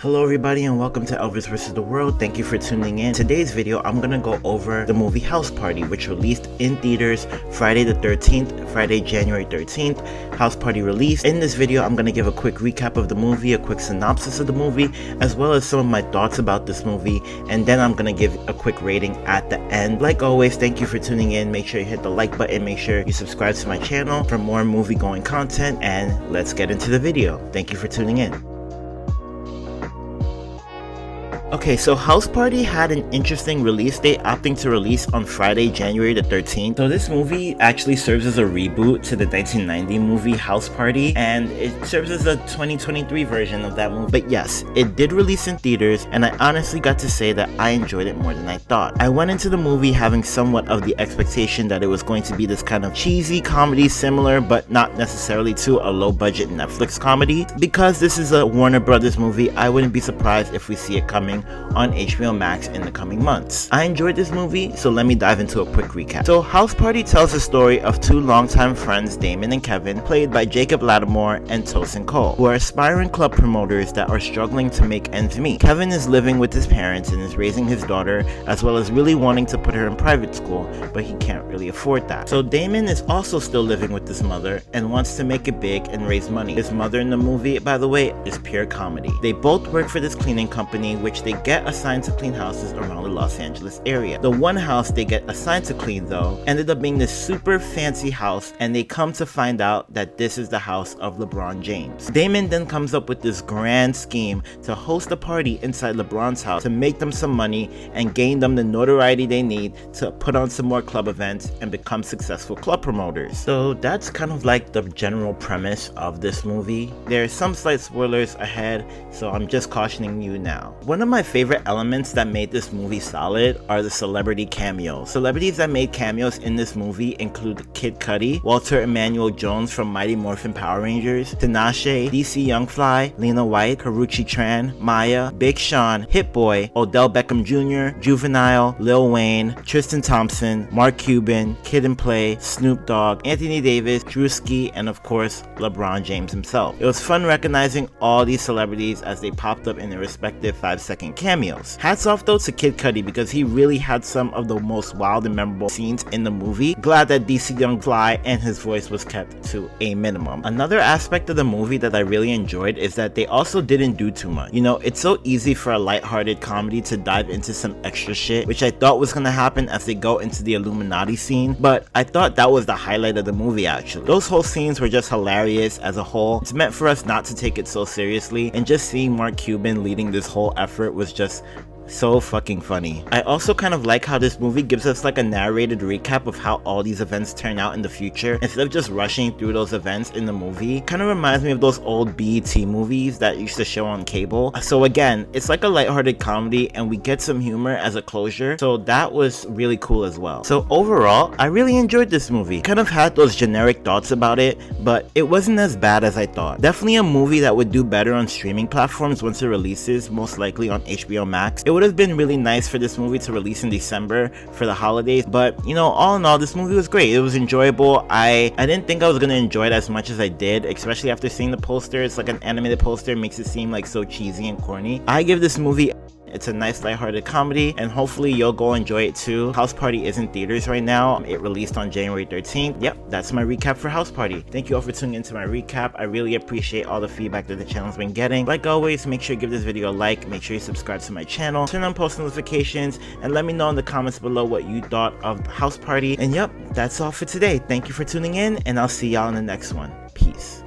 Hello everybody and welcome to Elvis vs. the World. Thank you for tuning in. Today's video I'm gonna go over the movie House Party, which released in theaters Friday the 13th, Friday January 13th. House Party released. In this video I'm gonna give a quick recap of the movie, a quick synopsis of the movie, as well as some of my thoughts about this movie, and then I'm gonna give a quick rating at the end. Like always, thank you for tuning in. Make sure you hit the like button, make sure you subscribe to my channel for more movie going content, and let's get into the video. Thank you for tuning in. Okay, so House Party had an interesting release date, opting to release on Friday, January the 13th. So this movie actually serves as a reboot to the 1990 movie House Party, and it serves as a 2023 version of that movie. But yes, it did release in theaters, and I honestly got to say that I enjoyed it more than I thought. I went into the movie having somewhat of the expectation that it was going to be this kind of cheesy comedy similar, but not necessarily to a low-budget Netflix comedy. Because this is a Warner Brothers movie, I wouldn't be surprised if we see it coming on HBO Max in the coming months. I enjoyed this movie, so let me dive into a quick recap. So House Party tells the story of two longtime friends, Damon and Kevin, played by Jacob Lattimore and Tosin Cole, who are aspiring club promoters that are struggling to make ends meet. Kevin is living with his parents and is raising his daughter, as well as really wanting to put her in private school, but he can't really afford that. So Damon is also still living with his mother and wants to make it big and raise money. His mother in the movie, by the way, is pure comedy. They both work for this cleaning company, which they get assigned to clean houses around the Los Angeles area. The one house they get assigned to clean, though, ended up being this super fancy house, and they come to find out that this is the house of Lebron James. Damon then comes up with this grand scheme to host a party inside LeBron's house to make them some money and gain them the notoriety they need to put on some more club events and become successful club promoters. So that's kind of like the general premise of this movie. There are some slight spoilers ahead, so I'm just cautioning you now. One of my favorite elements that made this movie solid are the celebrity cameos. Celebrities that made cameos in this movie include Kid Cudi, Walter Emmanuel Jones from Mighty Morphin Power Rangers, Tinashe, DC Young Fly, Lena White, Karrueche Tran, Maya, Big Sean, Hit Boy, Odell Beckham Jr., Juvenile, Lil Wayne, Tristan Thompson, Mark Cuban, Kid and Play, Snoop Dogg, Anthony Davis, Drewski, and of course LeBron James himself. It was fun recognizing all these celebrities as they popped up in their respective 5-second cameos. Hats off though to Kid Cudi because he really had some of the most wild and memorable scenes in the movie. Glad that DC Young Fly and his voice was kept to a minimum. Another aspect of the movie that I really enjoyed is that they also didn't do too much. You know, it's so easy for a lighthearted comedy to dive into some extra shit, which I thought was gonna happen as they go into the Illuminati scene, but I thought that was the highlight of the movie actually. Those whole scenes were just hilarious as a whole. It's meant for us not to take it so seriously, and just seeing Mark Cuban leading this whole effort was just so fucking funny. I also kind of like how this movie gives us like a narrated recap of how all these events turn out in the future instead of just rushing through those events in the movie. Kind of reminds me of those old BET movies that used to show on cable. So again, it's like a lighthearted comedy and we get some humor as a closure, so that was really cool as well. So overall, I really enjoyed this movie. Kind of had those generic thoughts about it, but it wasn't as bad as I thought. Definitely a movie that would do better on streaming platforms once it releases, most likely on HBO Max. It would have been really nice for this movie to release in December for the holidays, but you know, all in all, this movie was great. It was enjoyable. I didn't think I was gonna enjoy it as much as I did, especially after seeing the poster. It's like an animated poster, makes it seem like so cheesy and corny. I give this movie, it's a nice lighthearted comedy, and hopefully you'll go enjoy it too. House Party is in theaters right now. It released on January 13th. Yep, that's my recap for House Party. Thank you all for tuning into my recap. I really appreciate all the feedback that the channel's been getting. Like always, make sure you give this video a like, make sure you subscribe to my channel, turn on post notifications, and let me know in the comments below what you thought of House Party. And yep, that's all for today. Thank you for tuning in, and I'll see y'all in the next one. Peace.